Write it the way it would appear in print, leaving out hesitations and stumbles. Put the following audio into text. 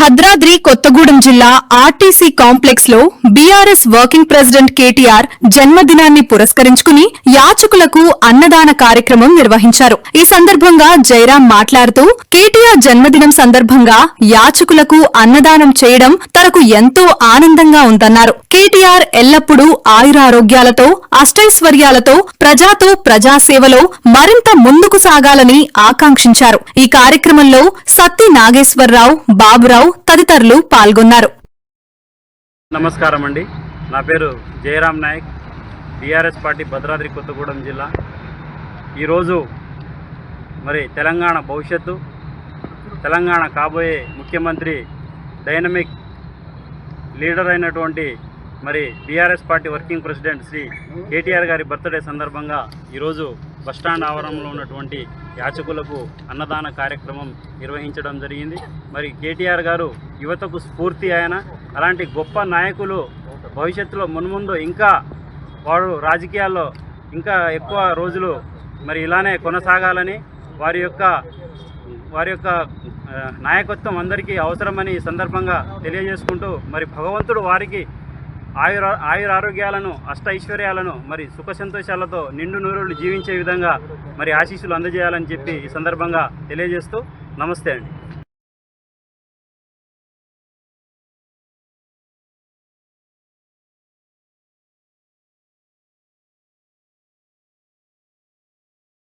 భద్రాద్రి కొత్తగూడెం జిల్లా RTC complex లో BRS working president KTR జన్మదినాన్ని పురస్కరించుకుని యాచకులకు అన్నదాన కార్యక్రమం నిర్వహించారు. ఈ సందర్భంగా జయరాం మాట్లాడుతూ కేటీఆర్ జన్మదినం సందర్భంగా యాచకులకు అన్నదానం చేయడం తనకు ఎంతో ఆనందంగా ఉందన్నారు. కేటీఆర్ ఎల్లప్పుడూ ఆయురారోగ్యాలతో అష్టైశ్వర్యాలతో ప్రజాతో ప్రజాసేవలో మరింత ముందుకు సాగాలని ఆకాంక్షించారు. ఈ కార్యక్రమంలో సత్తి నాగేశ్వరరావు, బాబురావు తదితరులు పాల్గొన్నారు. నమస్కారం అండి. నా పేరు జయరాం నాయక్, బీఆర్ఎస్ పార్టీ భద్రాద్రి కొత్తగూడెం జిల్లా. ఈరోజు మరి తెలంగాణ భవిష్యత్తు, తెలంగాణ కాబోయే ముఖ్యమంత్రి, డైనమిక్ లీడర్ అయినటువంటి మరి BRS party working president Shri KTR గారి బర్త్డే సందర్భంగా ఈరోజు బస్టాండ్ ఆవరణలో ఉన్నటువంటి యాచకులకు అన్నదాన కార్యక్రమం నిర్వహించడం జరిగింది. మరి కేటీఆర్ గారు యువతకు స్ఫూర్తి ఆయన. అలాంటి గొప్ప నాయకులు భవిష్యత్తులో మున్ముందు ఇంకా వారు రాజకీయాల్లో ఇంకా ఎక్కువ రోజులు మరి ఇలానే కొనసాగాలని, వారి యొక్క నాయకత్వం అందరికీ అవసరమని ఈ సందర్భంగా తెలియజేసుకుంటూ మరి భగవంతుడు వారికి ఆయురారోగ్యాలను, అష్టైశ్వర్యాలను, మరి సుఖ సంతోషాలతో నిండు నూరులు జీవించే విధంగా మరి ఆశీస్సులు అందజేయాలని చెప్పి ఈ సందర్భంగా తెలియజేస్తూ నమస్తే అండి.